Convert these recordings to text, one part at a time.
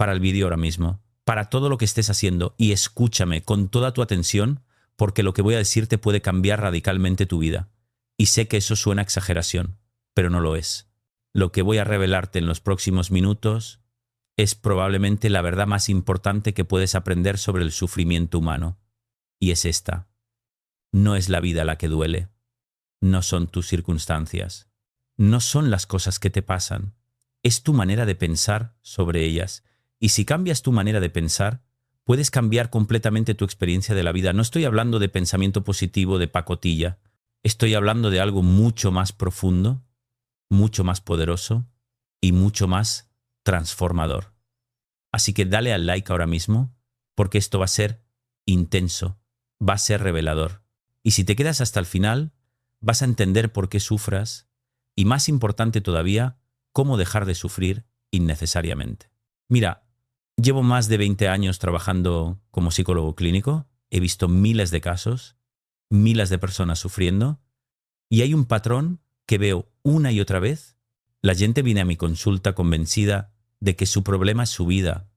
para el vídeo ahora mismo, para todo lo que estés haciendo y escúchame con toda tu atención porque lo que voy a decirte puede cambiar radicalmente tu vida. Y sé que eso suena a exageración, pero no lo es. Lo que voy a revelarte en los próximos minutos es probablemente la verdad más importante que puedes aprender sobre el sufrimiento humano. Y es esta. No es la vida la que duele. No son tus circunstancias. No son las cosas que te pasan. Es tu manera de pensar sobre ellas. Y si cambias tu manera de pensar, puedes cambiar completamente tu experiencia de la vida. No estoy hablando de pensamiento positivo de pacotilla. Estoy hablando de algo mucho más profundo, mucho más poderoso y mucho más transformador. Así que dale al like ahora mismo, porque esto va a ser intenso, va a ser revelador. Y si te quedas hasta el final, vas a entender por qué sufras y, más importante todavía, cómo dejar de sufrir innecesariamente. Mira, llevo más de 20 años trabajando como psicólogo clínico, he visto miles de casos, miles de personas sufriendo, y hay un patrón que veo una y otra vez. La gente viene a mi consulta convencida de que su problema es su vida,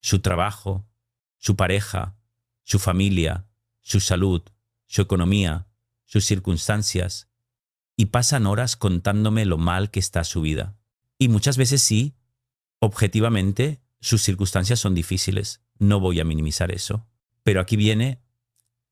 su trabajo, su pareja, su familia, su salud, su economía, sus circunstancias, y pasan horas contándome lo mal que está su vida. Y muchas veces sí, objetivamente, sus circunstancias son difíciles, no voy a minimizar eso. Pero aquí viene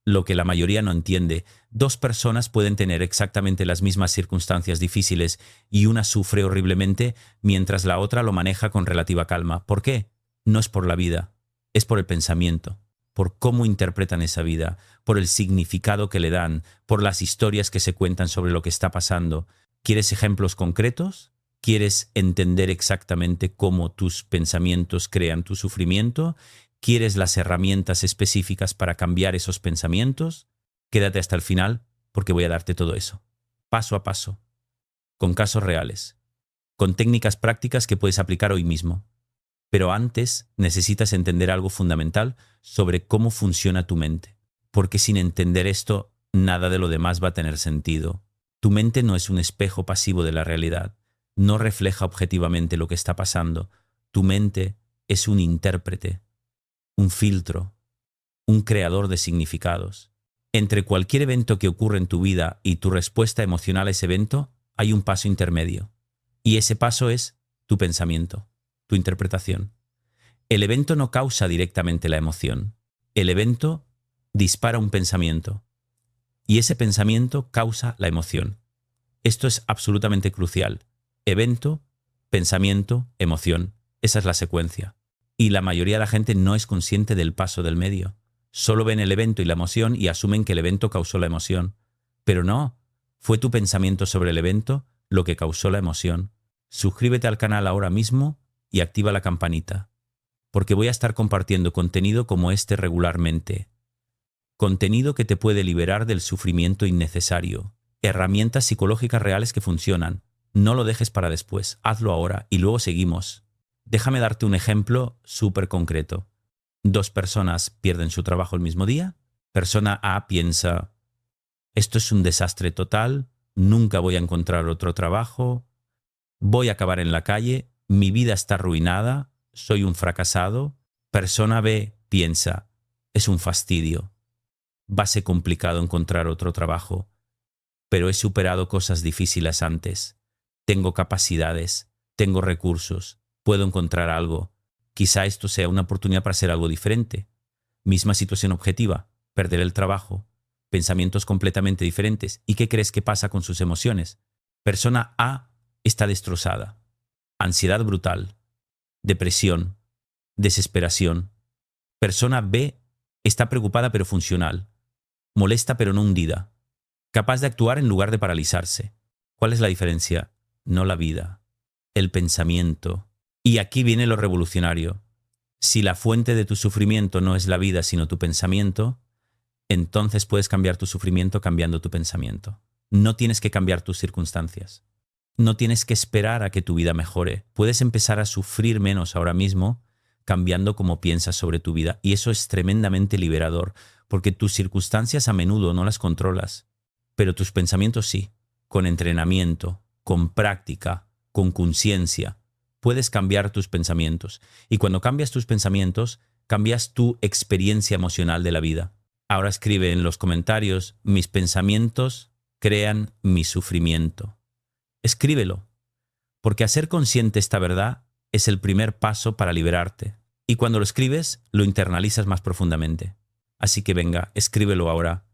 lo que la mayoría no entiende. Dos personas pueden tener exactamente las mismas circunstancias difíciles y una sufre horriblemente mientras la otra lo maneja con relativa calma. ¿Por qué? No es por la vida, es por el pensamiento, por cómo interpretan esa vida, por el significado que le dan, por las historias que se cuentan sobre lo que está pasando. ¿Quieres ejemplos concretos? ¿Quieres entender exactamente cómo tus pensamientos crean tu sufrimiento? ¿Quieres las herramientas específicas para cambiar esos pensamientos? Quédate hasta el final porque voy a darte todo eso, paso a paso, con casos reales, con técnicas prácticas que puedes aplicar hoy mismo. Pero antes necesitas entender algo fundamental sobre cómo funciona tu mente, porque sin entender esto, nada de lo demás va a tener sentido. Tu mente no es un espejo pasivo de la realidad, no refleja objetivamente lo que está pasando. Tu mente es un intérprete, un filtro, un creador de significados. Entre cualquier evento que ocurre en tu vida y tu respuesta emocional a ese evento, hay un paso intermedio. Y ese paso es tu pensamiento, tu interpretación. El evento no causa directamente la emoción. El evento dispara un pensamiento. Y ese pensamiento causa la emoción. Esto es absolutamente crucial. Evento, pensamiento, emoción. Esa es la secuencia. Y la mayoría de la gente no es consciente del paso del medio. Solo ven el evento y la emoción y asumen que el evento causó la emoción. Pero no, fue tu pensamiento sobre el evento lo que causó la emoción. Suscríbete al canal ahora mismo y activa la campanita, porque voy a estar compartiendo contenido como este regularmente. Contenido que te puede liberar del sufrimiento innecesario. Herramientas psicológicas reales que funcionan. No lo dejes para después, hazlo ahora y luego seguimos. Déjame darte un ejemplo súper concreto. Dos personas pierden su trabajo el mismo día. Persona A piensa, esto es un desastre total, nunca voy a encontrar otro trabajo, voy a acabar en la calle, mi vida está arruinada, soy un fracasado. Persona B piensa, es un fastidio, va a ser complicado encontrar otro trabajo, pero he superado cosas difíciles antes, tengo capacidades, tengo recursos, puedo encontrar algo. Quizá esto sea una oportunidad para hacer algo diferente. Misma situación objetiva, perder el trabajo, pensamientos completamente diferentes. ¿Y qué crees que pasa con sus emociones? Persona A está destrozada, ansiedad brutal, depresión, desesperación. Persona B está preocupada pero funcional, molesta pero no hundida, capaz de actuar en lugar de paralizarse. ¿Cuál es la diferencia? No la vida, el pensamiento. Y aquí viene lo revolucionario. Si la fuente de tu sufrimiento no es la vida sino tu pensamiento, entonces puedes cambiar tu sufrimiento cambiando tu pensamiento. No tienes que cambiar tus circunstancias. No tienes que esperar a que tu vida mejore. Puedes empezar a sufrir menos ahora mismo cambiando cómo piensas sobre tu vida. Y eso es tremendamente liberador, porque tus circunstancias a menudo no las controlas, pero tus pensamientos sí, con entrenamiento, con práctica, con conciencia. puedes cambiar tus pensamientos. Y cuando cambias tus pensamientos, cambias tu experiencia emocional de la vida. Ahora escribe en los comentarios: mis pensamientos crean mi sufrimiento. Escríbelo, porque hacer consciente esta verdad es el primer paso para liberarte. Y cuando lo escribes, lo internalizas más profundamente. Así que venga, escríbelo ahora.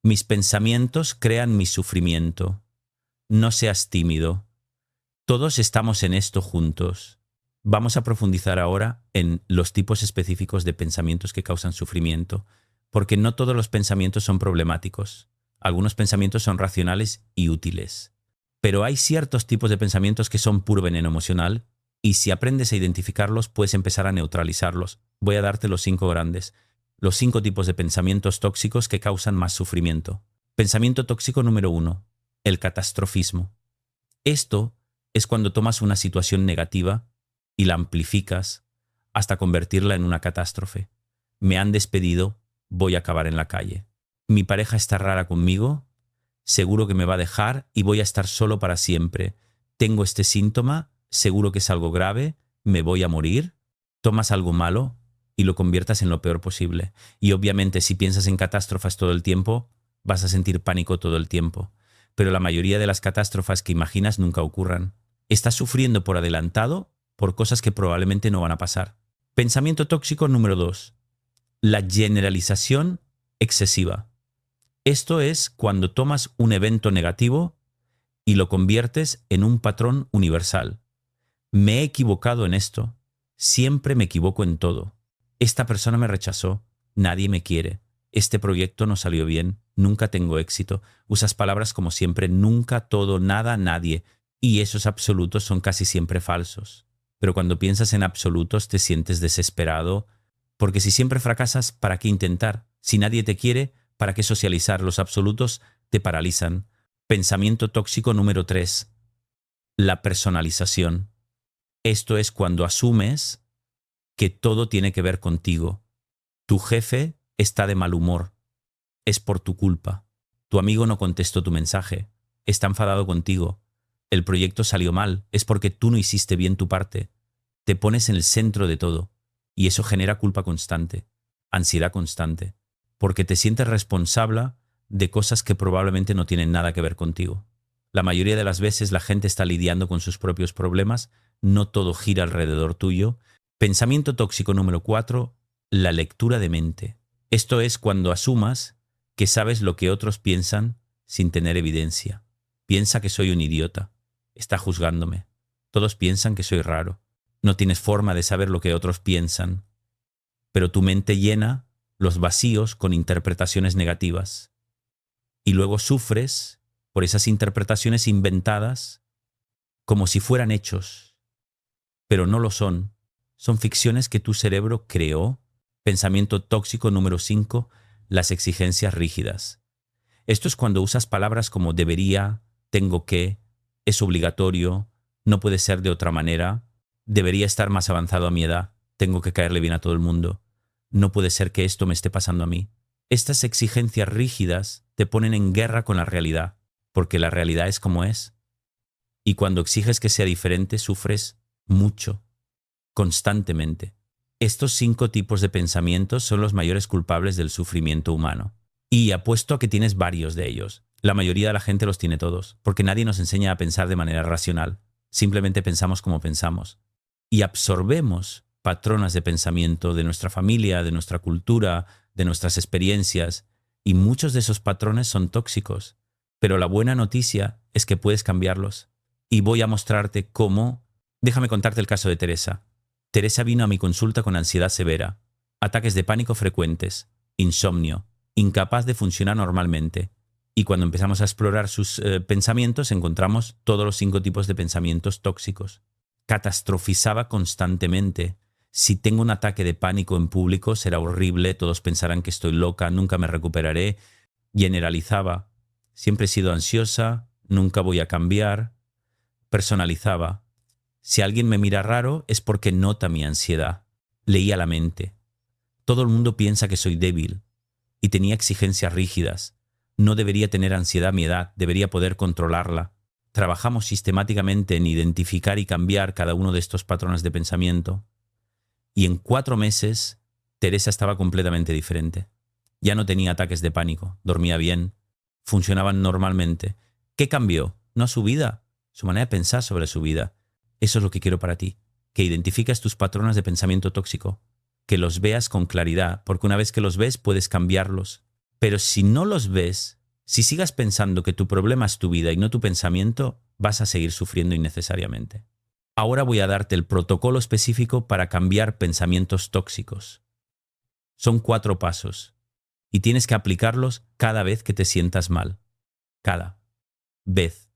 Mis pensamientos crean mi sufrimiento. No seas tímido. Todos estamos en esto juntos. Vamos a profundizar ahora en los tipos específicos de pensamientos que causan sufrimiento, porque no todos los pensamientos son problemáticos. Algunos pensamientos son racionales y útiles. Pero hay ciertos tipos de pensamientos que son puro veneno emocional, y si aprendes a identificarlos, puedes empezar a neutralizarlos. Voy a darte los 5 grandes. Los 5 tipos de pensamientos tóxicos que causan más sufrimiento. Pensamiento tóxico número 1. El catastrofismo. Esto es cuando tomas una situación negativa y la amplificas hasta convertirla en una catástrofe. Me han despedido, voy a acabar en la calle. Mi pareja está rara conmigo, seguro que me va a dejar y voy a estar solo para siempre. Tengo este síntoma, seguro que es algo grave, me voy a morir. Tomas algo malo y lo conviertas en lo peor posible. Y obviamente si piensas en catástrofes todo el tiempo, vas a sentir pánico todo el tiempo. Pero la mayoría de las catástrofes que imaginas nunca ocurran. Estás sufriendo por adelantado por cosas que probablemente no van a pasar. Pensamiento tóxico número 2. La generalización excesiva. Esto es cuando tomas un evento negativo y lo conviertes en un patrón universal. Me he equivocado en esto. Siempre me equivoco en todo. Esta persona me rechazó. Nadie me quiere. Este proyecto no salió bien. Nunca tengo éxito. Usas palabras como siempre, nunca, todo, nada, nadie. Y esos absolutos son casi siempre falsos. Pero cuando piensas en absolutos te sientes desesperado, porque si siempre fracasas, ¿para qué intentar? Si nadie te quiere, ¿para qué socializar? Los absolutos te paralizan. Pensamiento tóxico número 3. La personalización. Esto es cuando asumes que todo tiene que ver contigo. Tu jefe está de mal humor. Es por tu culpa. Tu amigo no contestó tu mensaje. Está enfadado contigo. El proyecto salió mal. Es porque tú no hiciste bien tu parte. Te pones en el centro de todo. Y eso genera culpa constante, ansiedad constante, porque te sientes responsable de cosas que probablemente no tienen nada que ver contigo. La mayoría de las veces la gente está lidiando con sus propios problemas, no todo gira alrededor tuyo. Pensamiento tóxico número 4, la lectura de mente. Esto es cuando asumas que sabes lo que otros piensan sin tener evidencia. Piensa que soy un idiota, está juzgándome. Todos piensan que soy raro. No tienes forma de saber lo que otros piensan, pero tu mente llena los vacíos con interpretaciones negativas. Y luego sufres por esas interpretaciones inventadas como si fueran hechos, pero no lo son. Son ficciones que tu cerebro creó. Pensamiento tóxico número 5, las exigencias rígidas. Esto es cuando usas palabras como debería, tengo que, es obligatorio, no puede ser de otra manera. Debería estar más avanzado a mi edad. Tengo que caerle bien a todo el mundo. No puede ser que esto me esté pasando a mí. Estas exigencias rígidas te ponen en guerra con la realidad, porque la realidad es como es. Y cuando exiges que sea diferente, sufres mucho, constantemente. Estos 5 tipos de pensamientos son los mayores culpables del sufrimiento humano. Y apuesto a que tienes varios de ellos. La mayoría de la gente los tiene todos, porque nadie nos enseña a pensar de manera racional. Simplemente pensamos como pensamos. Y absorbemos patrones de pensamiento de nuestra familia, de nuestra cultura, de nuestras experiencias, y muchos de esos patrones son tóxicos. Pero la buena noticia es que puedes cambiarlos. Y voy a mostrarte cómo. Déjame contarte el caso de Teresa. Teresa vino a mi consulta con ansiedad severa, ataques de pánico frecuentes, insomnio, incapaz de funcionar normalmente. Y cuando empezamos a explorar sus pensamientos, encontramos todos los 5 tipos de pensamientos tóxicos. Catastrofizaba constantemente. Si tengo un ataque de pánico en público, será horrible, todos pensarán que estoy loca, nunca me recuperaré. Generalizaba. Siempre he sido ansiosa, nunca voy a cambiar. Personalizaba. Si alguien me mira raro, es porque nota mi ansiedad. Leía la mente. Todo el mundo piensa que soy débil. Y tenía exigencias rígidas. No debería tener ansiedad a mi edad, debería poder controlarla. trabajamos sistemáticamente en identificar y cambiar cada uno de estos patrones de pensamiento. Y en 4 meses, Teresa estaba completamente diferente. Ya no tenía ataques de pánico, dormía bien, funcionaban normalmente. ¿Qué cambió? No su vida, su manera de pensar sobre su vida. Eso es lo que quiero para ti, que identifiques tus patrones de pensamiento tóxico, que los veas con claridad, porque una vez que los ves puedes cambiarlos. Pero si no los ves, si sigas pensando que tu problema es tu vida y no tu pensamiento, vas a seguir sufriendo innecesariamente. Ahora voy a darte el protocolo específico para cambiar pensamientos tóxicos. Son 4 pasos y tienes que aplicarlos cada vez que te sientas mal. Cada vez.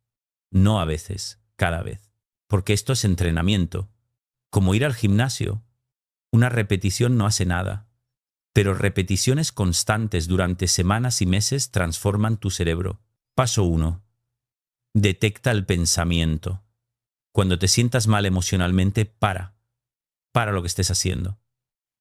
No a veces, cada vez. Porque esto es entrenamiento. Como ir al gimnasio. Una repetición no hace nada. Pero repeticiones constantes durante semanas y meses transforman tu cerebro. Paso 1. Detecta el pensamiento. Cuando te sientas mal emocionalmente, para lo que estés haciendo.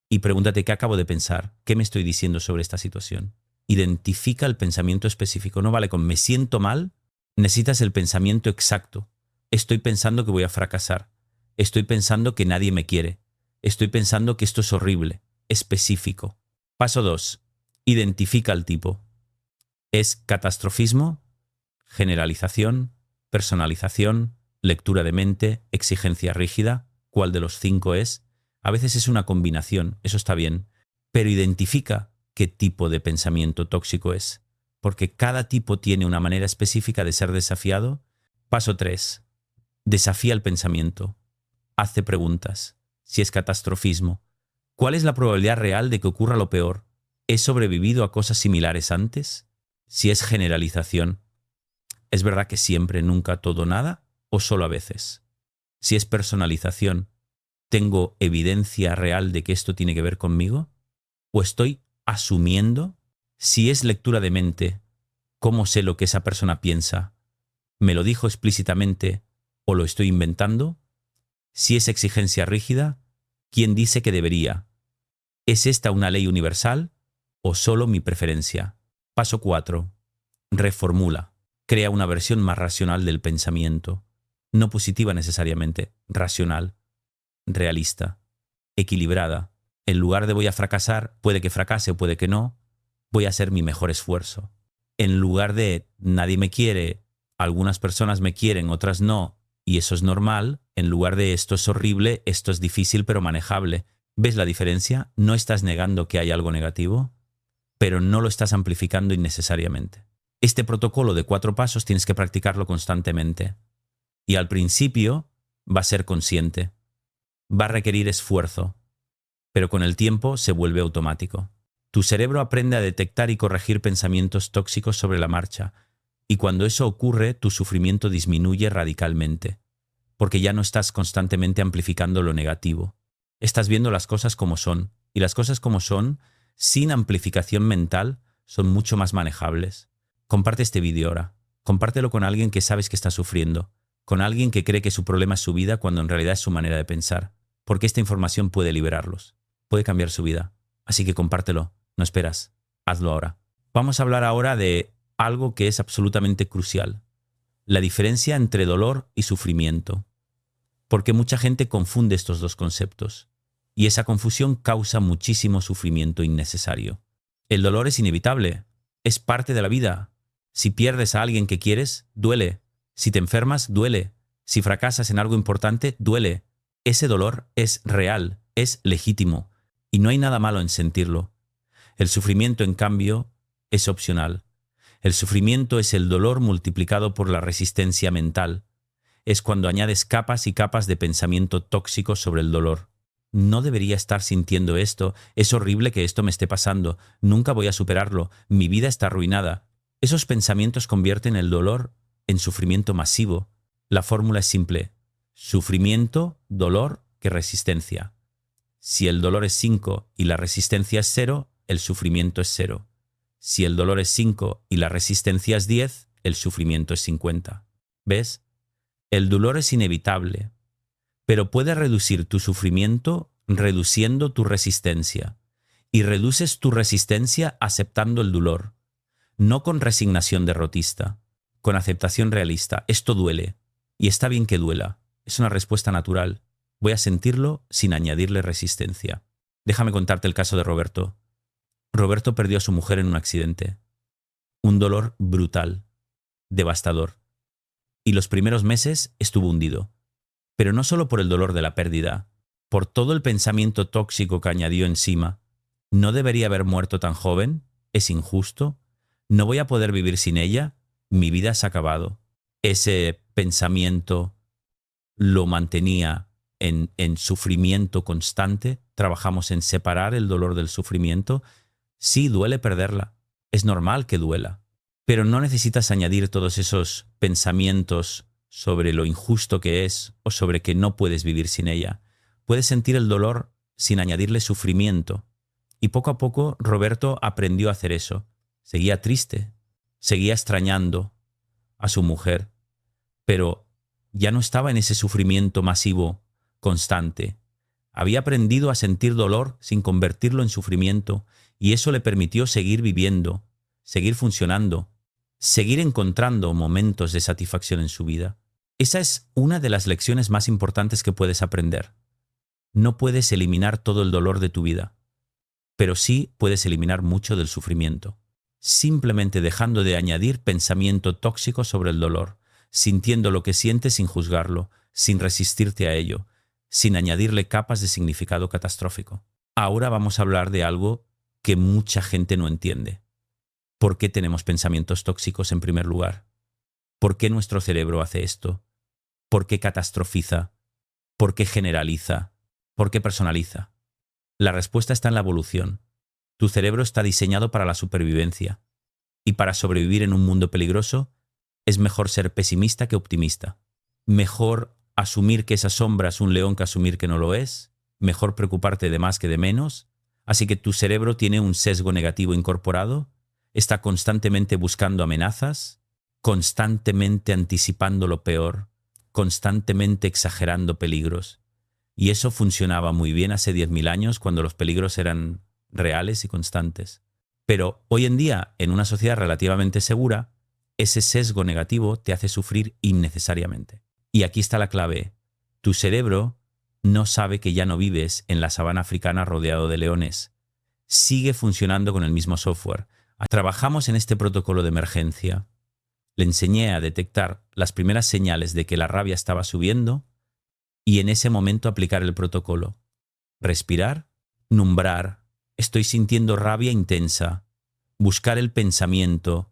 Y pregúntate qué acabo de pensar, qué me estoy diciendo sobre esta situación. Identifica el pensamiento específico. No vale con me siento mal, necesitas el pensamiento exacto. Estoy pensando que voy a fracasar. Estoy pensando que nadie me quiere. Estoy pensando que esto es horrible. Específico. Paso 2. Identifica el tipo. ¿Es catastrofismo, generalización, personalización, lectura de mente, exigencia rígida? ¿Cuál de los 5 es? A veces es una combinación, eso está bien, pero identifica qué tipo de pensamiento tóxico es, porque cada tipo tiene una manera específica de ser desafiado. Paso 3. Desafía el pensamiento. Hazte preguntas. Si es catastrofismo, ¿cuál es la probabilidad real de que ocurra lo peor? ¿He sobrevivido a cosas similares antes? Si es generalización, ¿es verdad que siempre, nunca, todo, nada? ¿O solo a veces? Si es personalización, ¿tengo evidencia real de que esto tiene que ver conmigo? ¿O estoy asumiendo? Si es lectura de mente, ¿cómo sé lo que esa persona piensa? ¿Me lo dijo explícitamente o lo estoy inventando? Si es exigencia rígida, ¿quién dice que debería? ¿Es esta una ley universal o solo mi preferencia? Paso 4. Reformula. Crea una versión más racional del pensamiento. No positiva necesariamente, racional, realista, equilibrada. En lugar de voy a fracasar, puede que fracase o puede que no, voy a hacer mi mejor esfuerzo. En lugar de nadie me quiere, algunas personas me quieren, otras no, y eso es normal, en lugar de esto es horrible, esto es difícil pero manejable. ¿Ves la diferencia? No estás negando que hay algo negativo, pero no lo estás amplificando innecesariamente. Este protocolo de 4 pasos tienes que practicarlo constantemente. Y al principio va a ser consciente. Va a requerir esfuerzo, pero con el tiempo se vuelve automático. Tu cerebro aprende a detectar y corregir pensamientos tóxicos sobre la marcha, y cuando eso ocurre, tu sufrimiento disminuye radicalmente, porque ya no estás constantemente amplificando lo negativo. Estás viendo las cosas como son, y las cosas como son, sin amplificación mental, son mucho más manejables. Comparte este vídeo ahora. Compártelo con alguien que sabes que está sufriendo, con alguien que cree que su problema es su vida cuando en realidad es su manera de pensar, porque esta información puede liberarlos, puede cambiar su vida. Así que compártelo, no esperas, hazlo ahora. Vamos a hablar ahora de algo que es absolutamente crucial, la diferencia entre dolor y sufrimiento, porque mucha gente confunde estos dos conceptos, y esa confusión causa muchísimo sufrimiento innecesario. El dolor es inevitable, es parte de la vida. Si pierdes a alguien que quieres, duele. Si te enfermas, duele. Si fracasas en algo importante, duele. Ese dolor es real, es legítimo, y no hay nada malo en sentirlo. El sufrimiento, en cambio, es opcional. El sufrimiento es el dolor multiplicado por la resistencia mental. Es cuando añades capas y capas de pensamiento tóxico sobre el dolor. No debería estar sintiendo esto, es horrible que esto me esté pasando, nunca voy a superarlo, mi vida está arruinada. Esos pensamientos convierten el dolor en sufrimiento masivo. La fórmula es simple: sufrimiento, dolor, que resistencia. Si el dolor es 5 y la resistencia es 0, el sufrimiento es 0. Si el dolor es 5 y la resistencia es 10, el sufrimiento es 50. ¿Ves? El dolor es inevitable, pero puedes reducir tu sufrimiento reduciendo tu resistencia. Y reduces tu resistencia aceptando el dolor, no con resignación derrotista. con aceptación realista. Esto duele. Y está bien que duela. Es una respuesta natural. Voy a sentirlo sin añadirle resistencia. Déjame contarte el caso de Roberto. Roberto perdió a su mujer en un accidente. Un dolor brutal, devastador. Y los primeros meses estuvo hundido. Pero no solo por el dolor de la pérdida, por todo el pensamiento tóxico que añadió encima. ¿No debería haber muerto tan joven? ¿Es injusto? ¿No voy a poder vivir sin ella? Mi vida se ha acabado. Ese pensamiento lo mantenía en sufrimiento constante. Trabajamos en separar el dolor del sufrimiento. Sí, duele perderla. Es normal que duela. Pero no necesitas añadir todos esos pensamientos sobre lo injusto que es o sobre que no puedes vivir sin ella. Puedes sentir el dolor sin añadirle sufrimiento. Y poco a poco Roberto aprendió a hacer eso. Seguía triste, seguía extrañando a su mujer, pero ya no estaba en ese sufrimiento masivo, constante. Había aprendido a sentir dolor sin convertirlo en sufrimiento, y eso le permitió seguir viviendo, seguir funcionando, seguir encontrando momentos de satisfacción en su vida. Esa es una de las lecciones más importantes que puedes aprender. No puedes eliminar todo el dolor de tu vida, pero sí puedes eliminar mucho del sufrimiento. Simplemente dejando de añadir pensamiento tóxico sobre el dolor, sintiendo lo que sientes sin juzgarlo, sin resistirte a ello, sin añadirle capas de significado catastrófico. Ahora vamos a hablar de algo que mucha gente no entiende. ¿Por qué tenemos pensamientos tóxicos en primer lugar? ¿Por qué nuestro cerebro hace esto? ¿Por qué catastrofiza? ¿Por qué generaliza? ¿Por qué personaliza? La respuesta está en la evolución. Tu cerebro está diseñado para la supervivencia. Y para sobrevivir en un mundo peligroso, es mejor ser pesimista que optimista. Mejor asumir que esa sombra es un león que asumir que no lo es. Mejor preocuparte de más que de menos. Así que tu cerebro tiene un sesgo negativo incorporado. Está constantemente buscando amenazas, constantemente anticipando lo peor, constantemente exagerando peligros. Y eso funcionaba muy bien hace 10.000 años cuando los peligros eran reales y constantes. Pero hoy en día, en una sociedad relativamente segura, ese sesgo negativo te hace sufrir innecesariamente. Y aquí está la clave. Tu cerebro no sabe que ya no vives en la sabana africana rodeado de leones. Sigue funcionando con el mismo software. Trabajamos en este protocolo de emergencia. Le enseñé a detectar las primeras señales de que la rabia estaba subiendo y en ese momento aplicar el protocolo. Respirar, nombrar, estoy sintiendo rabia intensa, buscar el pensamiento.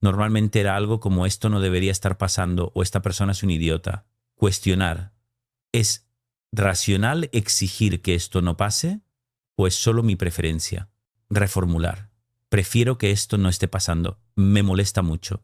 Normalmente era algo como esto no debería estar pasando o esta persona es un idiota. Cuestionar, ¿es racional exigir que esto no pase o es solo mi preferencia? Reformular, prefiero que esto no esté pasando, me molesta mucho,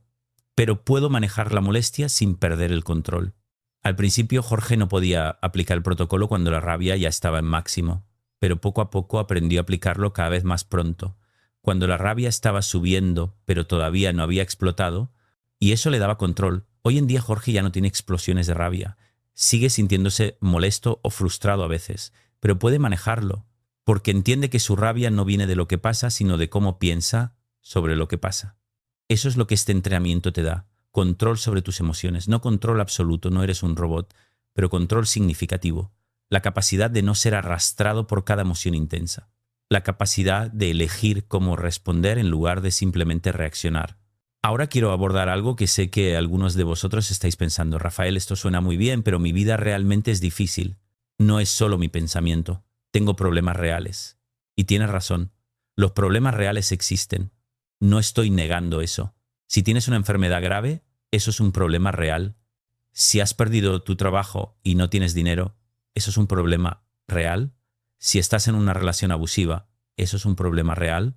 pero puedo manejar la molestia sin perder el control. Al principio Jorge no podía aplicar el protocolo cuando la rabia ya estaba en máximo, pero poco a poco aprendió a aplicarlo cada vez más pronto, cuando la rabia estaba subiendo pero todavía no había explotado, y eso le daba control. Hoy en día Jorge ya no tiene explosiones de rabia, sigue sintiéndose molesto o frustrado a veces, pero puede manejarlo, porque entiende que su rabia no viene de lo que pasa, sino de cómo piensa sobre lo que pasa. Eso es lo que este entrenamiento te da. Control sobre tus emociones, no control absoluto, no eres un robot, pero control significativo. La capacidad de no ser arrastrado por cada emoción intensa. La capacidad de elegir cómo responder en lugar de simplemente reaccionar. Ahora quiero abordar algo que sé que algunos de vosotros estáis pensando. Rafael, esto suena muy bien, pero mi vida realmente es difícil. No es solo mi pensamiento. Tengo problemas reales. Y tienes razón. Los problemas reales existen. No estoy negando eso. Si tienes una enfermedad grave, eso es un problema real. Si has perdido tu trabajo y no tienes dinero, eso es un problema real. Si estás en una relación abusiva, eso es un problema real.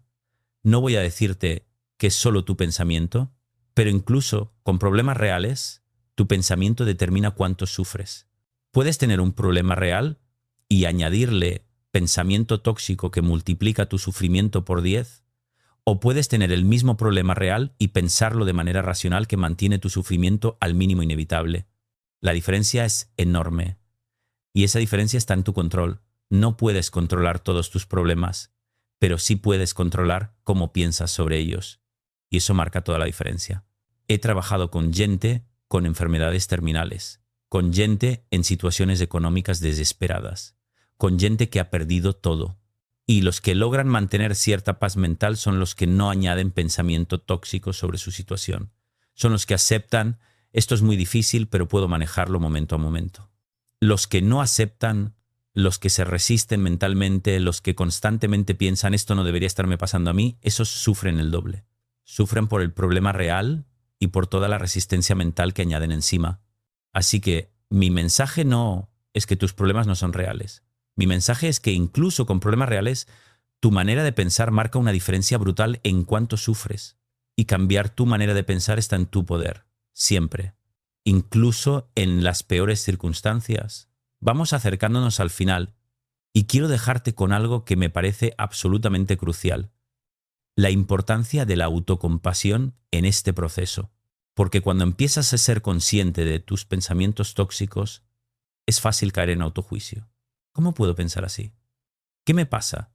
No voy a decirte que es solo tu pensamiento, pero incluso con problemas reales, tu pensamiento determina cuánto sufres. Puedes tener un problema real y añadirle pensamiento tóxico que multiplica tu sufrimiento por 10, o puedes tener el mismo problema real y pensarlo de manera racional que mantiene tu sufrimiento al mínimo inevitable. La diferencia es enorme. Y esa diferencia está en tu control. No puedes controlar todos tus problemas, pero sí puedes controlar cómo piensas sobre ellos. Y eso marca toda la diferencia. He trabajado con gente con enfermedades terminales, con gente en situaciones económicas desesperadas, con gente que ha perdido todo. Y los que logran mantener cierta paz mental son los que no añaden pensamiento tóxico sobre su situación. Son los que aceptan, esto es muy difícil, pero puedo manejarlo momento a momento. Los que no aceptan, los que se resisten mentalmente, los que constantemente piensan esto no debería estarme pasando a mí, esos sufren el doble. Sufren por el problema real y por toda la resistencia mental que añaden encima. Así que mi mensaje no es que tus problemas no son reales. Mi mensaje es que incluso con problemas reales, tu manera de pensar marca una diferencia brutal en cuánto sufres. Y cambiar tu manera de pensar está en tu poder, siempre. Incluso en las peores circunstancias. Vamos acercándonos al final y quiero dejarte con algo que me parece absolutamente crucial. La importancia de la autocompasión en este proceso. Porque cuando empiezas a ser consciente de tus pensamientos tóxicos, es fácil caer en autojuicio. ¿Cómo puedo pensar así? ¿Qué me pasa?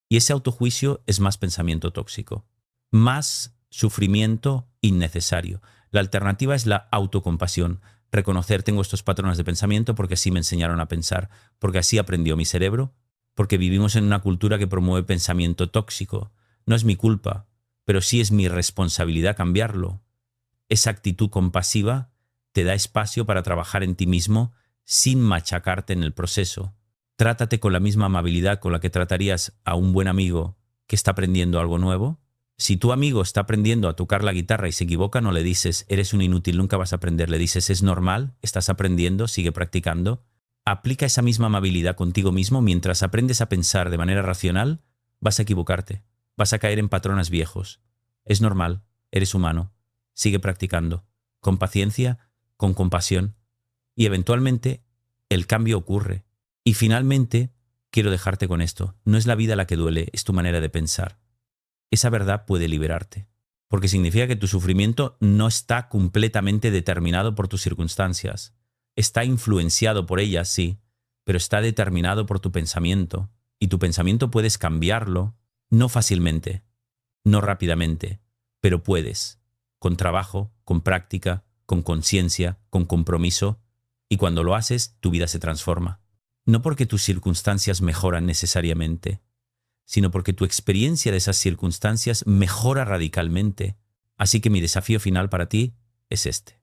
Y ese autojuicio es más pensamiento tóxico, más sufrimiento innecesario. La alternativa es la autocompasión. Reconocer, tengo estos patrones de pensamiento porque así me enseñaron a pensar, porque así aprendió mi cerebro, porque vivimos en una cultura que promueve pensamiento tóxico. No es mi culpa, pero sí es mi responsabilidad cambiarlo. Esa actitud compasiva te da espacio para trabajar en ti mismo sin machacarte en el proceso. Trátate con la misma amabilidad con la que tratarías a un buen amigo que está aprendiendo algo nuevo. Si tu amigo está aprendiendo a tocar la guitarra y se equivoca, no le dices, eres un inútil, nunca vas a aprender. Le dices, es normal, estás aprendiendo, sigue practicando. Aplica esa misma amabilidad contigo mismo mientras aprendes a pensar de manera racional, vas a equivocarte, vas a caer en patrones viejos. Es normal, eres humano, sigue practicando, con paciencia, con compasión, y eventualmente el cambio ocurre. Y finalmente, quiero dejarte con esto, no es la vida la que duele, es tu manera de pensar. Esa verdad puede liberarte, porque significa que tu sufrimiento no está completamente determinado por tus circunstancias. Está influenciado por ellas, sí, pero está determinado por tu pensamiento, y tu pensamiento puedes cambiarlo, no fácilmente, no rápidamente, pero puedes, con trabajo, con práctica, con conciencia, con compromiso, y cuando lo haces, tu vida se transforma. No porque tus circunstancias mejoran necesariamente, sino porque tu experiencia de esas circunstancias mejora radicalmente. Así que mi desafío final para ti es este.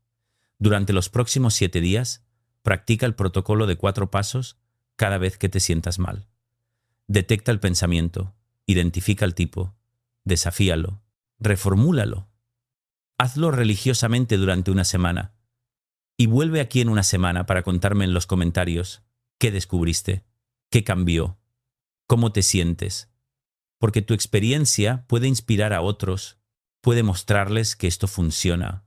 Durante los próximos 7 días, practica el protocolo de 4 pasos cada vez que te sientas mal. Detecta el pensamiento, identifica el tipo, desafíalo, reformúlalo. Hazlo religiosamente durante una semana y vuelve aquí en una semana para contarme en los comentarios qué descubriste, qué cambió, cómo te sientes. Porque tu experiencia puede inspirar a otros, puede mostrarles que esto funciona,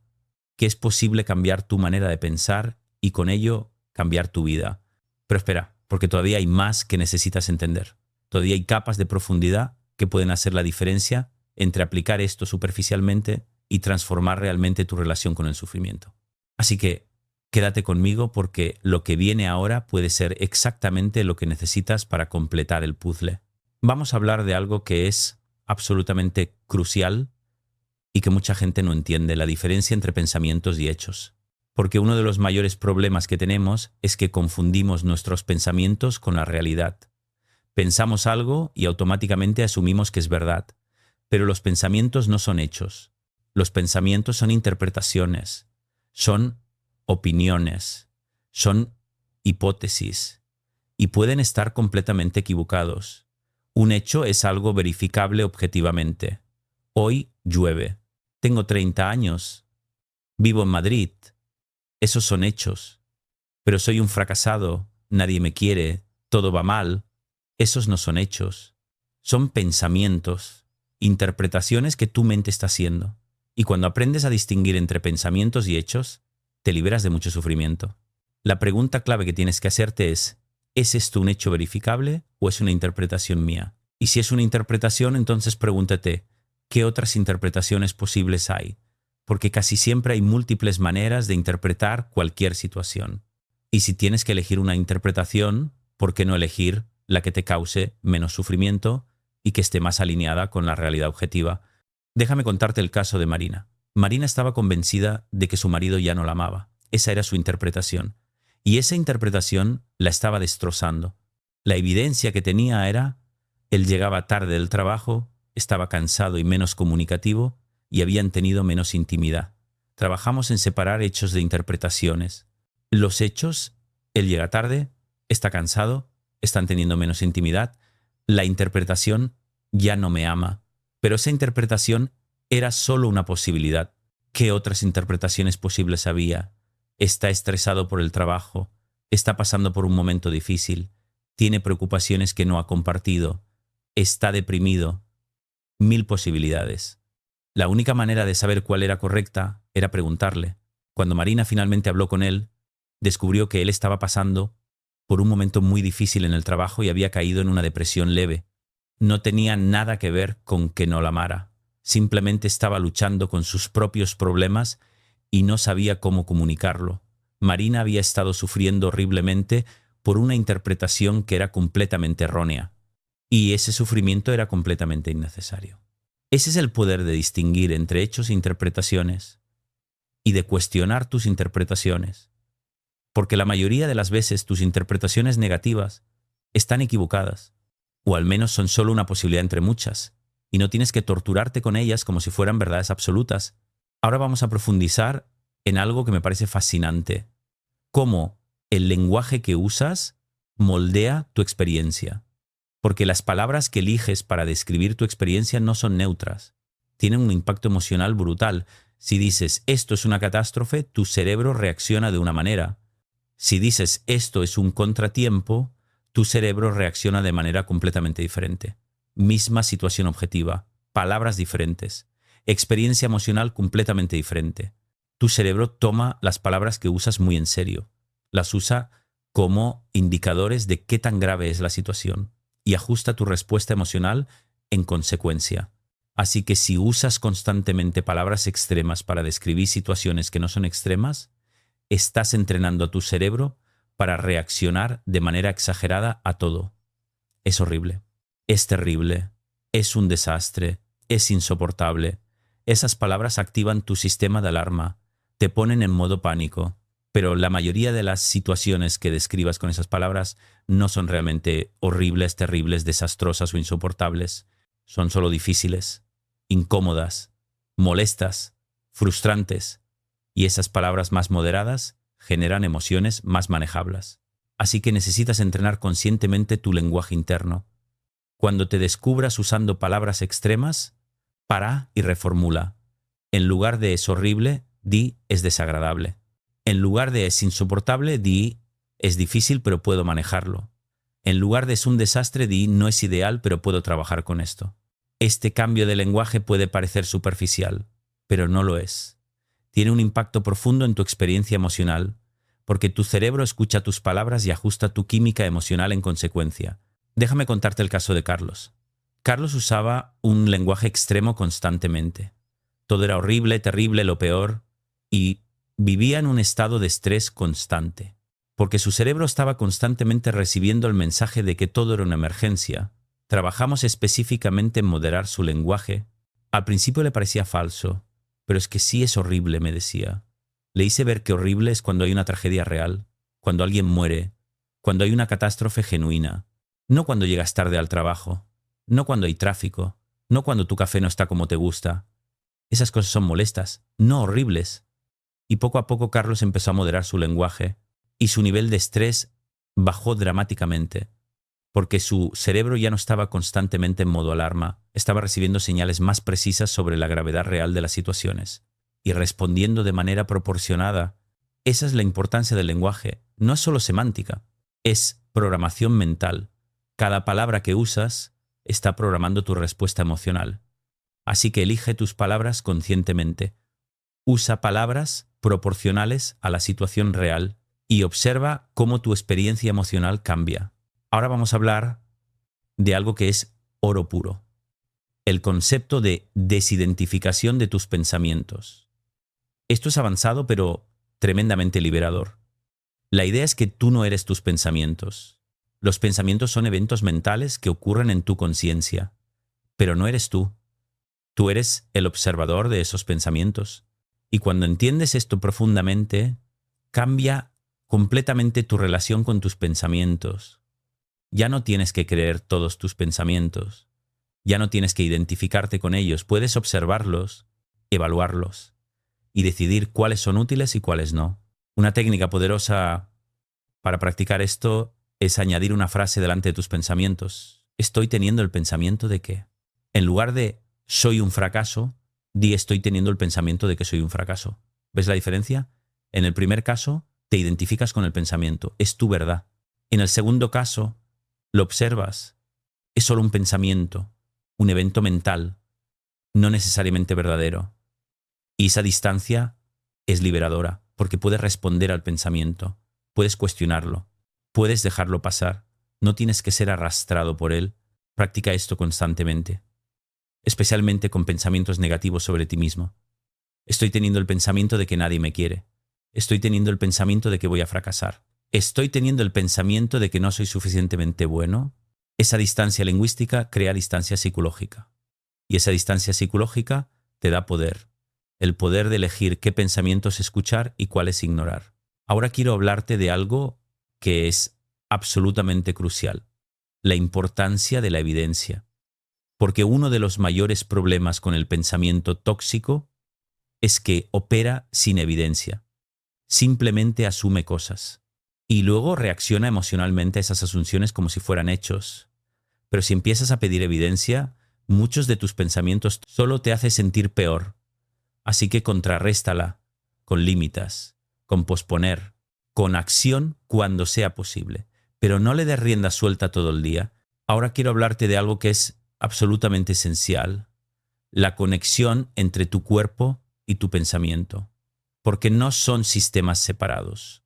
que es posible cambiar tu manera de pensar y con ello cambiar tu vida. Pero espera, porque todavía hay más que necesitas entender. Todavía hay capas de profundidad que pueden hacer la diferencia entre aplicar esto superficialmente y transformar realmente tu relación con el sufrimiento. Así que quédate conmigo porque lo que viene ahora puede ser exactamente lo que necesitas para completar el puzzle. Vamos a hablar de algo que es absolutamente crucial y que mucha gente no entiende, la diferencia entre pensamientos y hechos. Porque uno de los mayores problemas que tenemos es que confundimos nuestros pensamientos con la realidad. Pensamos algo y automáticamente asumimos que es verdad, pero los pensamientos no son hechos. Los pensamientos son interpretaciones, son opiniones, son hipótesis y pueden estar completamente equivocados. Un hecho es algo verificable objetivamente. Hoy llueve. Tengo 30 años. Vivo en Madrid. Esos son hechos. Pero soy un fracasado. Nadie me quiere. Todo va mal. Esos no son hechos. Son pensamientos, interpretaciones que tu mente está haciendo. Y cuando aprendes a distinguir entre pensamientos y hechos, te liberas de mucho sufrimiento. La pregunta clave que tienes que hacerte ¿es esto un hecho verificable o es una interpretación mía? Y si es una interpretación, entonces pregúntate, ¿qué otras interpretaciones posibles hay? Porque casi siempre hay múltiples maneras de interpretar cualquier situación. Y si tienes que elegir una interpretación, ¿por qué no elegir la que te cause menos sufrimiento y que esté más alineada con la realidad objetiva? Déjame contarte el caso de Marina. Marina estaba convencida de que su marido ya no la amaba. Esa era su interpretación. Y esa interpretación la estaba destrozando. La evidencia que tenía era: él llegaba tarde del trabajo, estaba cansado y menos comunicativo, y habían tenido menos intimidad. Trabajamos en separar hechos de interpretaciones. Los hechos: él llega tarde, está cansado, están teniendo menos intimidad. La interpretación: ya no me ama. Pero esa interpretación era solo una posibilidad. ¿Qué otras interpretaciones posibles había? Está estresado por el trabajo, está pasando por un momento difícil, tiene preocupaciones que no ha compartido, está deprimido. 1000 posibilidades. La única manera de saber cuál era correcta era preguntarle. Cuando Marina finalmente habló con él, descubrió que él estaba pasando por un momento muy difícil en el trabajo y había caído en una depresión leve. No tenía nada que ver con que no la amara. Simplemente estaba luchando con sus propios problemas y no sabía cómo comunicarlo. Marina había estado sufriendo horriblemente por una interpretación que era completamente errónea. Y ese sufrimiento era completamente innecesario. Ese es el poder de distinguir entre hechos e interpretaciones y de cuestionar tus interpretaciones. Porque la mayoría de las veces tus interpretaciones negativas están equivocadas, o al menos son solo una posibilidad entre muchas, y no tienes que torturarte con ellas como si fueran verdades absolutas. Ahora vamos a profundizar en algo que me parece fascinante: cómo el lenguaje que usas moldea tu experiencia. Porque las palabras que eliges para describir tu experiencia no son neutras. Tienen un impacto emocional brutal. Si dices esto es una catástrofe, tu cerebro reacciona de una manera. Si dices esto es un contratiempo, tu cerebro reacciona de manera completamente diferente. Misma situación objetiva, palabras diferentes, experiencia emocional completamente diferente. Tu cerebro toma las palabras que usas muy en serio. Las usa como indicadores de qué tan grave es la situación y ajusta tu respuesta emocional en consecuencia. Así que si usas constantemente palabras extremas para describir situaciones que no son extremas, estás entrenando a tu cerebro para reaccionar de manera exagerada a todo. Es horrible, es terrible, es un desastre, es insoportable. Esas palabras activan tu sistema de alarma, te ponen en modo pánico. Pero la mayoría de las situaciones que describas con esas palabras no son realmente horribles, terribles, desastrosas o insoportables. Son solo difíciles, incómodas, molestas, frustrantes. Y esas palabras más moderadas generan emociones más manejables. Así que necesitas entrenar conscientemente tu lenguaje interno. Cuando te descubras usando palabras extremas, para y reformula. En lugar de es horrible, di es desagradable. En lugar de es insoportable, di es difícil pero puedo manejarlo. En lugar de es un desastre, di no es ideal pero puedo trabajar con esto. Este cambio de lenguaje puede parecer superficial, pero no lo es. Tiene un impacto profundo en tu experiencia emocional, porque tu cerebro escucha tus palabras y ajusta tu química emocional en consecuencia. Déjame contarte el caso de Carlos. Carlos usaba un lenguaje extremo constantemente. Todo era horrible, terrible, lo peor, y vivía en un estado de estrés constante, porque su cerebro estaba constantemente recibiendo el mensaje de que todo era una emergencia. Trabajamos específicamente en moderar su lenguaje. Al principio le parecía falso, pero es que sí es horrible, me decía. Le hice ver que horrible es cuando hay una tragedia real, cuando alguien muere, cuando hay una catástrofe genuina, no cuando llegas tarde al trabajo, no cuando hay tráfico, no cuando tu café no está como te gusta. Esas cosas son molestas, no horribles. Y poco a poco Carlos empezó a moderar su lenguaje y su nivel de estrés bajó dramáticamente, porque su cerebro ya no estaba constantemente en modo alarma, estaba recibiendo señales más precisas sobre la gravedad real de las situaciones y respondiendo de manera proporcionada. Esa es la importancia del lenguaje. No es solo semántica, es programación mental. Cada palabra que usas está programando tu respuesta emocional. Así que elige tus palabras conscientemente. Usa palabras proporcionales a la situación real y observa cómo tu experiencia emocional cambia. Ahora vamos a hablar de algo que es oro puro: el concepto de desidentificación de tus pensamientos. Esto es avanzado pero tremendamente liberador. La idea es que tú no eres tus pensamientos. Los pensamientos son eventos mentales que ocurren en tu conciencia, pero no eres tú. Tú eres el observador de esos pensamientos. Y cuando entiendes esto profundamente, cambia completamente tu relación con tus pensamientos. Ya no tienes que creer todos tus pensamientos. Ya no tienes que identificarte con ellos. Puedes observarlos, evaluarlos y decidir cuáles son útiles y cuáles no. Una técnica poderosa para practicar esto es añadir una frase delante de tus pensamientos. Estoy teniendo el pensamiento de que, en lugar de soy un fracaso, di estoy teniendo el pensamiento de que soy un fracaso. ¿Ves la diferencia? En el primer caso, te identificas con el pensamiento, es tu verdad. En el segundo caso, lo observas, es solo un pensamiento, un evento mental, no necesariamente verdadero. Y esa distancia es liberadora, porque puedes responder al pensamiento, puedes cuestionarlo, puedes dejarlo pasar, no tienes que ser arrastrado por él. Practica esto constantemente, especialmente con pensamientos negativos sobre ti mismo. Estoy teniendo el pensamiento de que nadie me quiere. Estoy teniendo el pensamiento de que voy a fracasar. Estoy teniendo el pensamiento de que no soy suficientemente bueno. Esa distancia lingüística crea distancia psicológica. Y esa distancia psicológica te da poder. El poder de elegir qué pensamientos escuchar y cuáles ignorar. Ahora quiero hablarte de algo que es absolutamente crucial. La importancia de la evidencia. Porque uno de los mayores problemas con el pensamiento tóxico es que opera sin evidencia. Simplemente asume cosas. Y luego reacciona emocionalmente a esas asunciones como si fueran hechos. Pero si empiezas a pedir evidencia, muchos de tus pensamientos solo te hacen sentir peor. Así que contrarréstala con límites, con posponer, con acción cuando sea posible. Pero no le des rienda suelta todo el día. Ahora quiero hablarte de algo que es absolutamente esencial. La conexión entre tu cuerpo y tu pensamiento. Porque no son sistemas separados.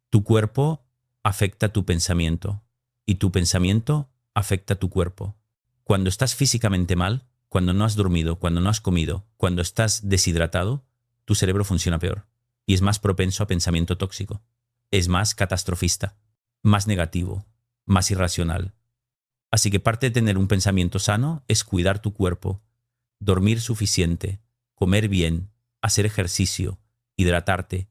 Tu cuerpo afecta tu pensamiento y tu pensamiento afecta tu cuerpo. Cuando estás físicamente mal, cuando no has dormido, cuando no has comido, cuando estás deshidratado, tu cerebro funciona peor y es más propenso a pensamiento tóxico. Es más catastrofista, más negativo, más irracional. Así que parte de tener un pensamiento sano es cuidar tu cuerpo, dormir suficiente, comer bien, hacer ejercicio, hidratarte.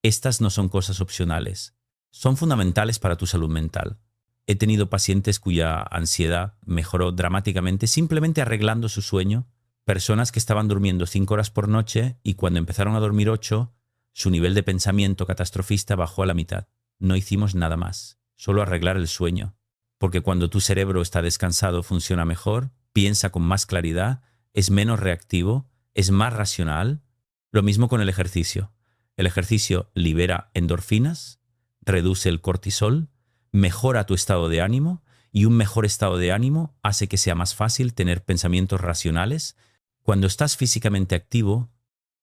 Estas no son cosas opcionales. Son fundamentales para tu salud mental. He tenido pacientes cuya ansiedad mejoró dramáticamente simplemente arreglando su sueño. Personas que estaban durmiendo 5 horas por noche y cuando empezaron a dormir 8, su nivel de pensamiento catastrofista bajó a la mitad. No hicimos nada más, solo arreglar el sueño. Porque cuando tu cerebro está descansado funciona mejor, piensa con más claridad, es menos reactivo, es más racional. Lo mismo con el ejercicio. El ejercicio libera endorfinas, reduce el cortisol, mejora tu estado de ánimo y un mejor estado de ánimo hace que sea más fácil tener pensamientos racionales. Cuando estás físicamente activo,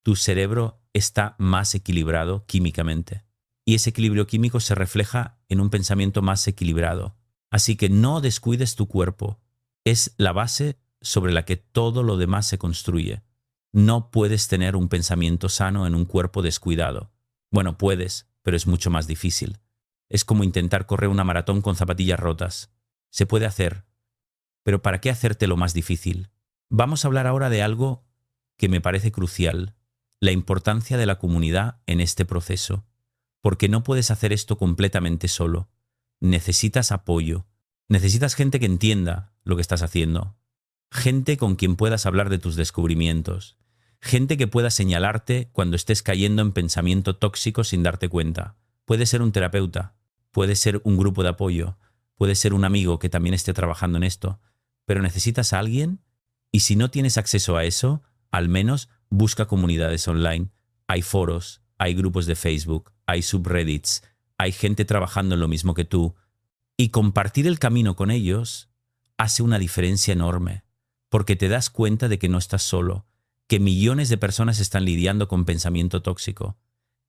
tu cerebro está más equilibrado químicamente y ese equilibrio químico se refleja en un pensamiento más equilibrado. Así que no descuides tu cuerpo. Es la base sobre la que todo lo demás se construye. No puedes tener un pensamiento sano en un cuerpo descuidado. Bueno, puedes, pero es mucho más difícil. Es como intentar correr una maratón con zapatillas rotas. Se puede hacer, pero ¿para qué hacértelo más difícil? Vamos a hablar ahora de algo que me parece crucial, la importancia de la comunidad en este proceso, porque no puedes hacer esto completamente solo. Necesitas apoyo, necesitas gente que entienda lo que estás haciendo, gente con quien puedas hablar de tus descubrimientos, gente que pueda señalarte cuando estés cayendo en pensamiento tóxico sin darte cuenta. Puede ser un terapeuta, puede ser un grupo de apoyo, puede ser un amigo que también esté trabajando en esto, pero necesitas a alguien y si no tienes acceso a eso, al menos busca comunidades online. Hay foros, hay grupos de Facebook, hay subreddits, hay gente trabajando en lo mismo que tú y compartir el camino con ellos hace una diferencia enorme porque te das cuenta de que no estás solo, que millones de personas están lidiando con pensamiento tóxico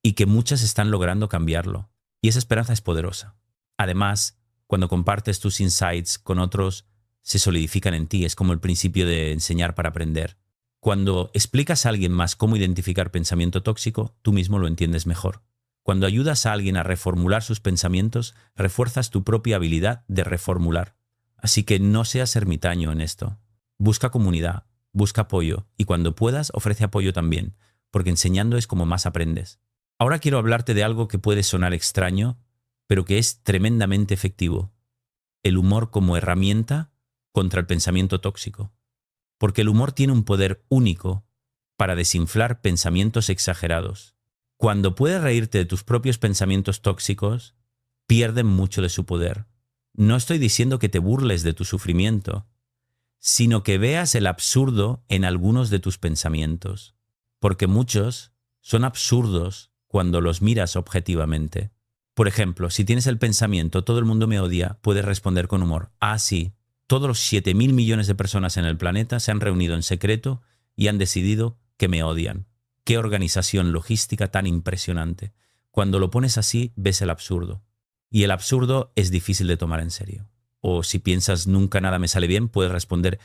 y que muchas están logrando cambiarlo. Y esa esperanza es poderosa. Además, cuando compartes tus insights con otros, se solidifican en ti. Es como el principio de enseñar para aprender. Cuando explicas a alguien más cómo identificar pensamiento tóxico, tú mismo lo entiendes mejor. Cuando ayudas a alguien a reformular sus pensamientos, refuerzas tu propia habilidad de reformular. Así que no seas ermitaño en esto. Busca comunidad. busca apoyo y cuando puedas ofrece apoyo también, porque enseñando es como más aprendes. Ahora quiero hablarte de algo que puede sonar extraño, pero que es tremendamente efectivo. El humor como herramienta contra el pensamiento tóxico. Porque el humor tiene un poder único para desinflar pensamientos exagerados. Cuando puedes reírte de tus propios pensamientos tóxicos, pierden mucho de su poder. No estoy diciendo que te burles de tu sufrimiento, sino que veas el absurdo en algunos de tus pensamientos, porque muchos son absurdos cuando los miras objetivamente. Por ejemplo, si tienes el pensamiento "todo el mundo me odia", puedes responder con humor: "Ah, sí, todos los 7.000 millones de personas en el planeta se han reunido en secreto y han decidido que me odian. Qué organización logística tan impresionante". Cuando lo pones así, ves el absurdo. Y el absurdo es difícil de tomar en serio. O si piensas "nunca nada me sale bien", puedes responder: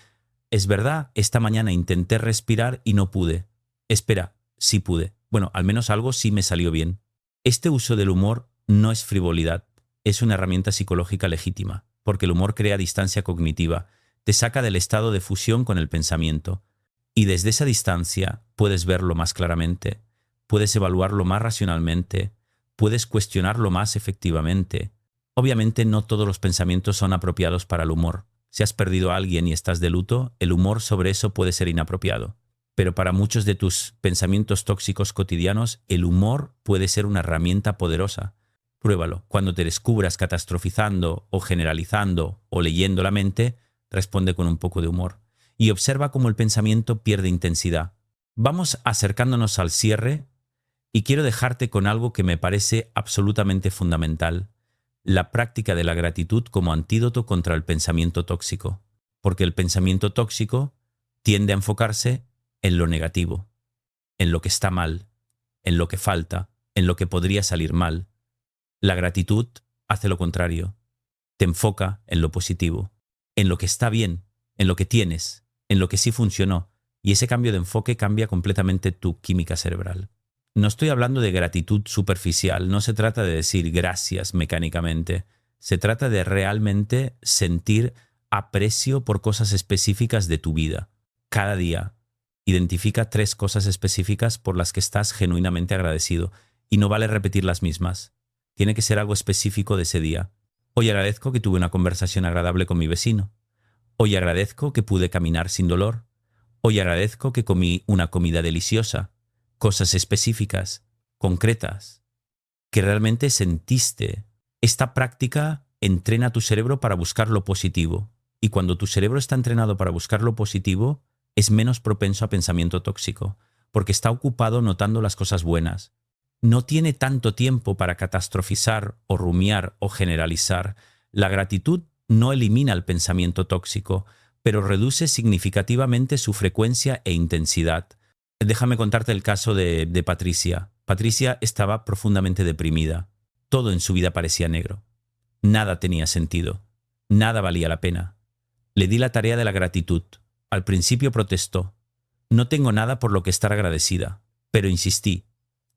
"Es verdad, esta mañana intenté respirar y no pude. Espera, sí pude. Bueno, al menos algo sí me salió bien". Este uso del humor no es frivolidad, es una herramienta psicológica legítima, porque el humor crea distancia cognitiva, te saca del estado de fusión con el pensamiento, y desde esa distancia puedes verlo más claramente, puedes evaluarlo más racionalmente, puedes cuestionarlo más efectivamente. Obviamente no todos los pensamientos son apropiados para el humor. Si has perdido a alguien y estás de luto, el humor sobre eso puede ser inapropiado. Pero para muchos de tus pensamientos tóxicos cotidianos, el humor puede ser una herramienta poderosa. Pruébalo. Cuando te descubras catastrofizando o generalizando o leyendo la mente, responde con un poco de humor. Y observa cómo el pensamiento pierde intensidad. Vamos acercándonos al cierre y quiero dejarte con algo que me parece absolutamente fundamental: la práctica de la gratitud como antídoto contra el pensamiento tóxico. Porque el pensamiento tóxico tiende a enfocarse en lo negativo, en lo que está mal, en lo que falta, en lo que podría salir mal. La gratitud hace lo contrario, te enfoca en lo positivo, en lo que está bien, en lo que tienes, en lo que sí funcionó, y ese cambio de enfoque cambia completamente tu química cerebral. No estoy hablando de gratitud superficial, no se trata de decir gracias mecánicamente, se trata de realmente sentir aprecio por cosas específicas de tu vida. Cada día, identifica 3 cosas específicas por las que estás genuinamente agradecido, y no vale repetir las mismas. Tiene que ser algo específico de ese día. Hoy agradezco que tuve una conversación agradable con mi vecino. Hoy agradezco que pude caminar sin dolor. Hoy agradezco que comí una comida deliciosa. Cosas específicas, concretas, que realmente sentiste. Esta práctica entrena tu cerebro para buscar lo positivo. Y cuando tu cerebro está entrenado para buscar lo positivo, es menos propenso a pensamiento tóxico, porque está ocupado notando las cosas buenas. No tiene tanto tiempo para catastrofizar o rumiar o generalizar. La gratitud no elimina el pensamiento tóxico, pero reduce significativamente su frecuencia e intensidad. Déjame contarte el caso de Patricia. Patricia estaba profundamente deprimida. Todo en su vida parecía negro. Nada tenía sentido. Nada valía la pena. Le di la tarea de la gratitud. Al principio protestó. No tengo nada por lo que estar agradecida. Pero insistí.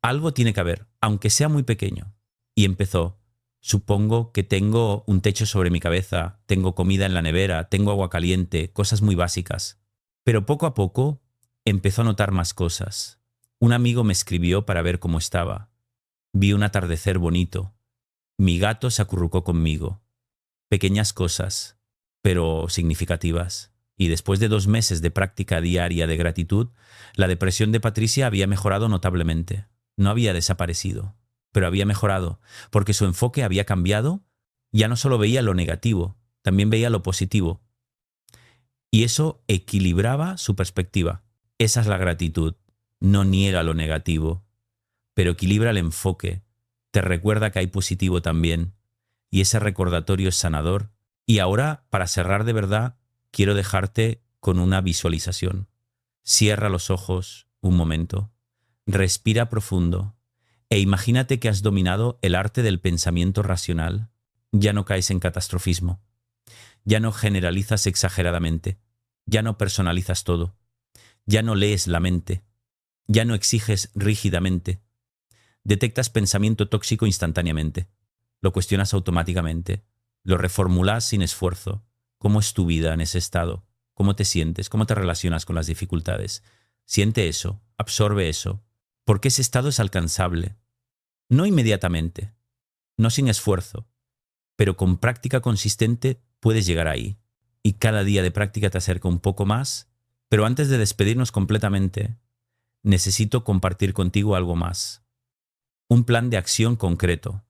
Algo tiene que haber, aunque sea muy pequeño. Y empezó. Supongo que tengo un techo sobre mi cabeza, tengo comida en la nevera, tengo agua caliente, cosas muy básicas. Pero poco a poco empezó a notar más cosas. Un amigo me escribió para ver cómo estaba. Vi un atardecer bonito. Mi gato se acurrucó conmigo. Pequeñas cosas, pero significativas. Y después de 2 meses de práctica diaria de gratitud, la depresión de Patricia había mejorado notablemente. No había desaparecido, pero había mejorado, porque su enfoque había cambiado. Ya no solo veía lo negativo, también veía lo positivo. Y eso equilibraba su perspectiva. Esa es la gratitud. No niega lo negativo, pero equilibra el enfoque. Te recuerda que hay positivo también. Y ese recordatorio es sanador. Y ahora, para cerrar de verdad, quiero dejarte con una visualización. Cierra los ojos un momento. Respira profundo. E imagínate que has dominado el arte del pensamiento racional. Ya no caes en catastrofismo. Ya no generalizas exageradamente. Ya no personalizas todo. Ya no lees la mente. Ya no exiges rígidamente. Detectas pensamiento tóxico instantáneamente. Lo cuestionas automáticamente. Lo reformulas sin esfuerzo. ¿Cómo es tu vida en ese estado? cómo te sientes, cómo te relacionas con las dificultades. Siente eso, absorbe eso, porque ese estado es alcanzable. No inmediatamente, no sin esfuerzo, pero con práctica consistente puedes llegar ahí. Y cada día de práctica te acerca un poco más, pero antes de despedirnos completamente, necesito compartir contigo algo más. Un plan de acción concreto.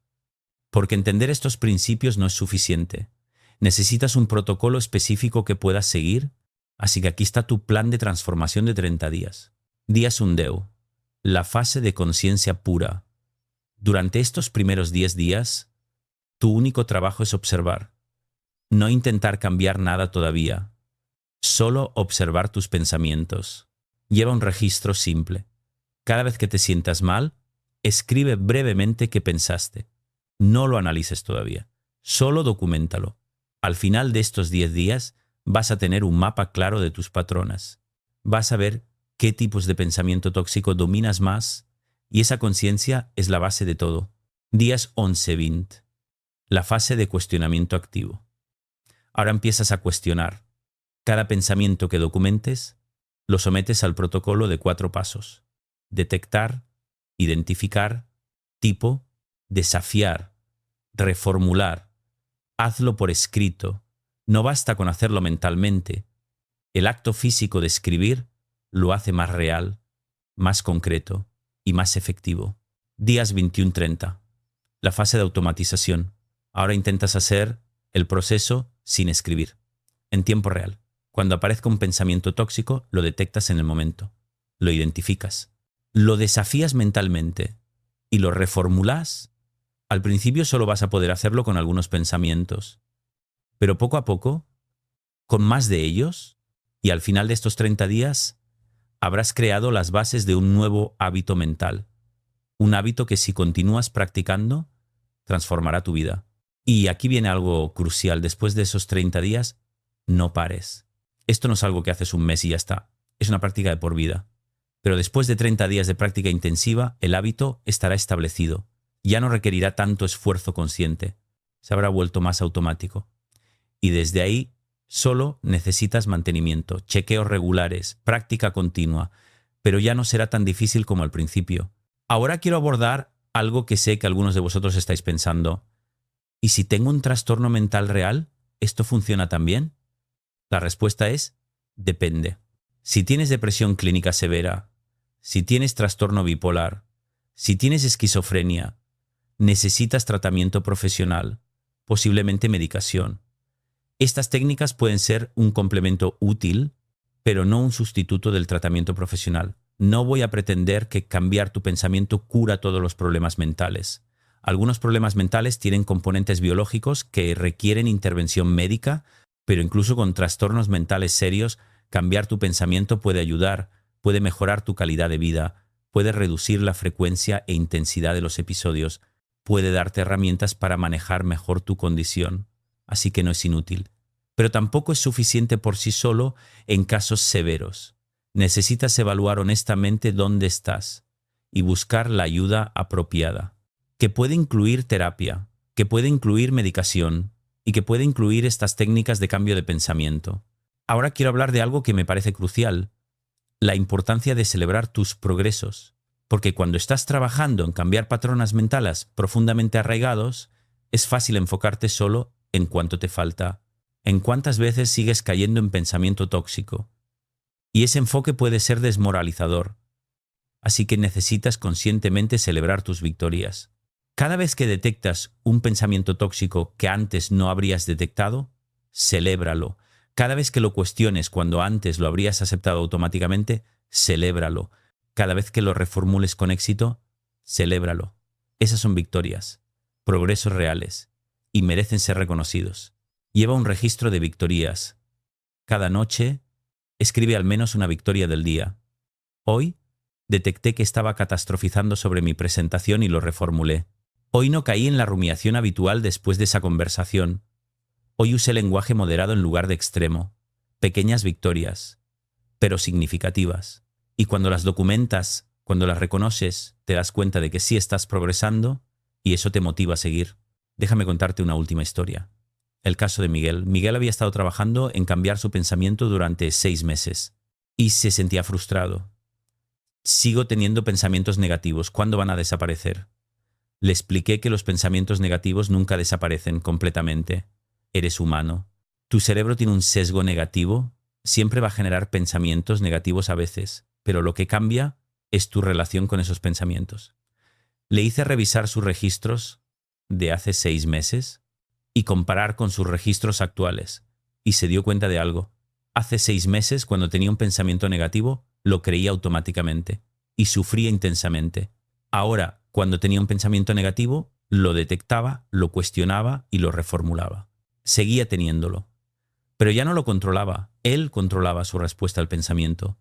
Porque entender estos principios no es suficiente. Necesitas un protocolo específico que puedas seguir, así que aquí está tu plan de transformación de 30 días. Día Sundeu, la fase de conciencia pura. Durante estos primeros 10 días, tu único trabajo es observar. No intentar cambiar nada todavía. Solo observar tus pensamientos. Lleva un registro simple. Cada vez que te sientas mal, escribe brevemente qué pensaste. No lo analices todavía. Solo documéntalo. Al final de estos 10 días, vas a tener un mapa claro de tus patrones. Vas a ver qué tipos de pensamiento tóxico dominas más, y esa conciencia es la base de todo. Días 11-20. La fase de cuestionamiento activo. Ahora empiezas a cuestionar. Cada pensamiento que documentes, lo sometes al protocolo de 4 pasos. Detectar, identificar, tipo, desafiar, reformular. Hazlo por escrito. No basta con hacerlo mentalmente. El acto físico de escribir lo hace más real, más concreto y más efectivo. Días 21-30. La fase de automatización. Ahora intentas hacer el proceso sin escribir, en tiempo real. Cuando aparezca un pensamiento tóxico, lo detectas en el momento. Lo identificas. Lo desafías mentalmente y lo reformulas. Al principio solo vas a poder hacerlo con algunos pensamientos, pero poco a poco, con más de ellos, y al final de estos 30 días, habrás creado las bases de un nuevo hábito mental. Un hábito que si continúas practicando, transformará tu vida. Y aquí viene algo crucial. Después de esos 30 días, no pares. Esto no es algo que haces un mes y ya está. Es una práctica de por vida. Pero después de 30 días de práctica intensiva, el hábito estará establecido. Ya no requerirá tanto esfuerzo consciente. Se habrá vuelto más automático. Y desde ahí, solo necesitas mantenimiento, chequeos regulares, práctica continua. Pero ya no será tan difícil como al principio. Ahora quiero abordar algo que sé que algunos de vosotros estáis pensando. ¿Y si tengo un trastorno mental real, esto funciona también? La respuesta es, depende. Si tienes depresión clínica severa, si tienes trastorno bipolar, si tienes esquizofrenia, necesitas tratamiento profesional, posiblemente medicación. Estas técnicas pueden ser un complemento útil, pero no un sustituto del tratamiento profesional. No voy a pretender que cambiar tu pensamiento cura todos los problemas mentales. Algunos problemas mentales tienen componentes biológicos que requieren intervención médica, pero incluso con trastornos mentales serios, cambiar tu pensamiento puede ayudar, puede mejorar tu calidad de vida, puede reducir la frecuencia e intensidad de los episodios, puede darte herramientas para manejar mejor tu condición, así que no es inútil. Pero tampoco es suficiente por sí solo en casos severos. Necesitas evaluar honestamente dónde estás y buscar la ayuda apropiada, que puede incluir terapia, que puede incluir medicación y que puede incluir estas técnicas de cambio de pensamiento. Ahora quiero hablar de algo que me parece crucial, la importancia de celebrar tus progresos, porque cuando estás trabajando en cambiar patrones mentales profundamente arraigados, es fácil enfocarte solo en cuánto te falta, en cuántas veces sigues cayendo en pensamiento tóxico. Y ese enfoque puede ser desmoralizador, así que necesitas conscientemente celebrar tus victorias. Cada vez que detectas un pensamiento tóxico que antes no habrías detectado, celébralo. Cada vez que lo cuestiones cuando antes lo habrías aceptado automáticamente, celébralo. Cada vez que lo reformules con éxito, celébralo. Esas son victorias, progresos reales, y merecen ser reconocidos. Lleva un registro de victorias. Cada noche, escribe al menos una victoria del día. Hoy, detecté que estaba catastrofizando sobre mi presentación y lo reformulé. Hoy no caí en la rumiación habitual después de esa conversación. Hoy usé lenguaje moderado en lugar de extremo. Pequeñas victorias, pero significativas. Y cuando las documentas, cuando las reconoces, te das cuenta de que sí estás progresando y eso te motiva a seguir. Déjame contarte una última historia. El caso de Miguel. Miguel había estado trabajando en cambiar su pensamiento durante 6 meses y se sentía frustrado. Sigo teniendo pensamientos negativos. ¿Cuándo van a desaparecer? Le expliqué que los pensamientos negativos nunca desaparecen completamente. Eres humano. Tu cerebro tiene un sesgo negativo. Siempre va a generar pensamientos negativos a veces, pero lo que cambia es tu relación con esos pensamientos. Le hice revisar sus registros de hace 6 meses y comparar con sus registros actuales, y se dio cuenta de algo. Hace 6 meses, cuando tenía un pensamiento negativo, lo creía automáticamente y sufría intensamente. Ahora, cuando tenía un pensamiento negativo, lo detectaba, lo cuestionaba y lo reformulaba. Seguía teniéndolo, pero ya no lo controlaba. Él controlaba su respuesta al pensamiento.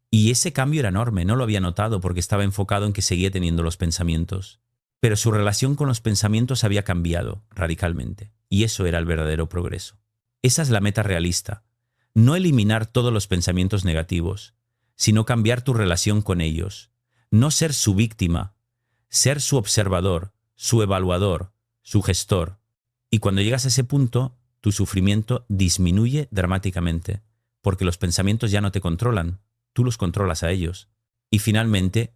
Y ese cambio era enorme, no lo había notado porque estaba enfocado en que seguía teniendo los pensamientos. Pero su relación con los pensamientos había cambiado radicalmente, y eso era el verdadero progreso. Esa es la meta realista. No eliminar todos los pensamientos negativos, sino cambiar tu relación con ellos. No ser su víctima, ser su observador, su evaluador, su gestor. Y cuando llegas a ese punto, tu sufrimiento disminuye dramáticamente, porque los pensamientos ya no te controlan, tú los controlas a ellos. Y finalmente,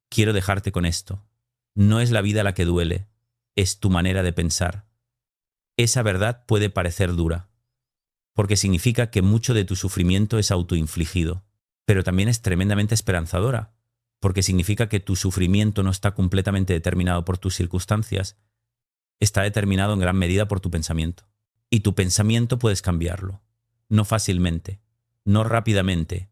quiero dejarte con esto. No es la vida la que duele, es tu manera de pensar. Esa verdad puede parecer dura, porque significa que mucho de tu sufrimiento es autoinfligido, pero también es tremendamente esperanzadora, porque significa que tu sufrimiento no está completamente determinado por tus circunstancias, está determinado en gran medida por tu pensamiento. Y tu pensamiento puedes cambiarlo, no fácilmente, no rápidamente,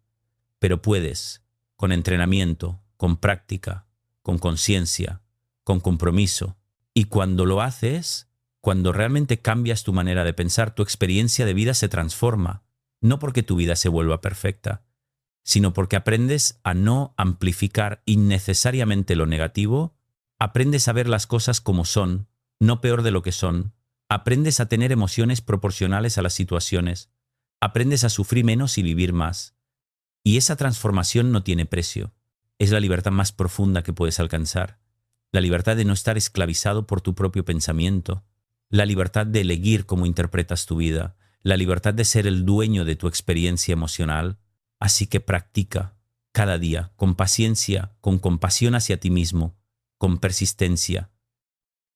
pero puedes, con entrenamiento, con práctica, con conciencia, con compromiso. Y cuando lo haces, cuando realmente cambias tu manera de pensar, tu experiencia de vida se transforma, no porque tu vida se vuelva perfecta, sino porque aprendes a no amplificar innecesariamente lo negativo, aprendes a ver las cosas como son, no peor de lo que son, aprendes a tener emociones proporcionales a las situaciones, aprendes a sufrir menos y vivir más. Y esa transformación no tiene precio. Es la libertad más profunda que puedes alcanzar. La libertad de no estar esclavizado por tu propio pensamiento. La libertad de elegir cómo interpretas tu vida. La libertad de ser el dueño de tu experiencia emocional. Así que practica cada día, con paciencia, con compasión hacia ti mismo, con persistencia.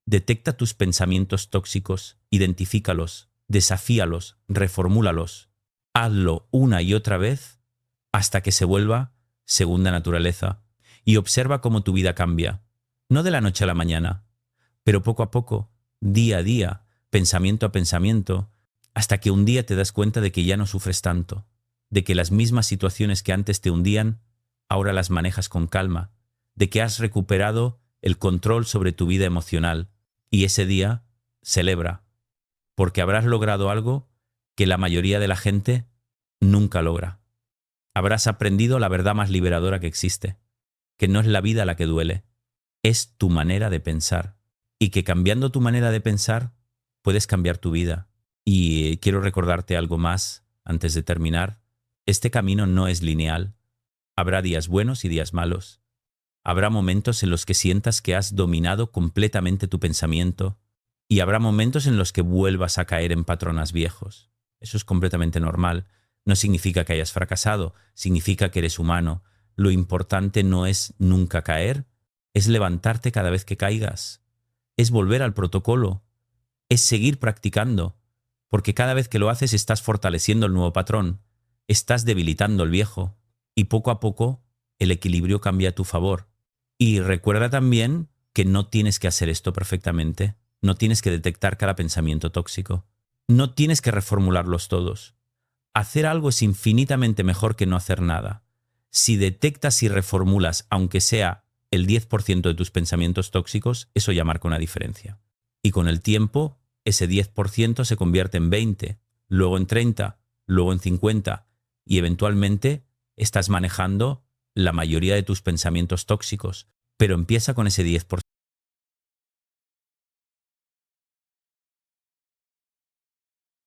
Detecta tus pensamientos tóxicos, identifícalos, desafíalos, reformúlalos. Hazlo una y otra vez hasta que se vuelva segunda naturaleza y observa cómo tu vida cambia. No de la noche a la mañana, pero poco a poco, día a día, pensamiento a pensamiento, hasta que un día te das cuenta de que ya no sufres tanto, de que las mismas situaciones que antes te hundían, ahora las manejas con calma, de que has recuperado el control sobre tu vida emocional. Y ese día, celebra, porque habrás logrado algo que la mayoría de la gente nunca logra. Habrás aprendido la verdad más liberadora que existe, que no es la vida la que duele, es tu manera de pensar. Y que cambiando tu manera de pensar, puedes cambiar tu vida. Y quiero recordarte algo más antes de terminar. Este camino no es lineal. Habrá días buenos y días malos. Habrá momentos en los que sientas que has dominado completamente tu pensamiento y habrá momentos en los que vuelvas a caer en patrones viejos. Eso es completamente normal. No significa que hayas fracasado, significa que eres humano. Lo importante no es nunca caer, es levantarte cada vez que caigas. Es volver al protocolo, es seguir practicando, porque cada vez que lo haces estás fortaleciendo el nuevo patrón, estás debilitando el viejo y poco a poco el equilibrio cambia a tu favor. Y recuerda también que no tienes que hacer esto perfectamente, no tienes que detectar cada pensamiento tóxico, no tienes que reformularlos todos. Hacer algo es infinitamente mejor que no hacer nada. Si detectas y reformulas, aunque sea el 10% de tus pensamientos tóxicos, eso ya marca una diferencia. Y con el tiempo, ese 10% se convierte en 20, luego en 30, luego en 50, y eventualmente estás manejando la mayoría de tus pensamientos tóxicos, pero empieza con ese 10%.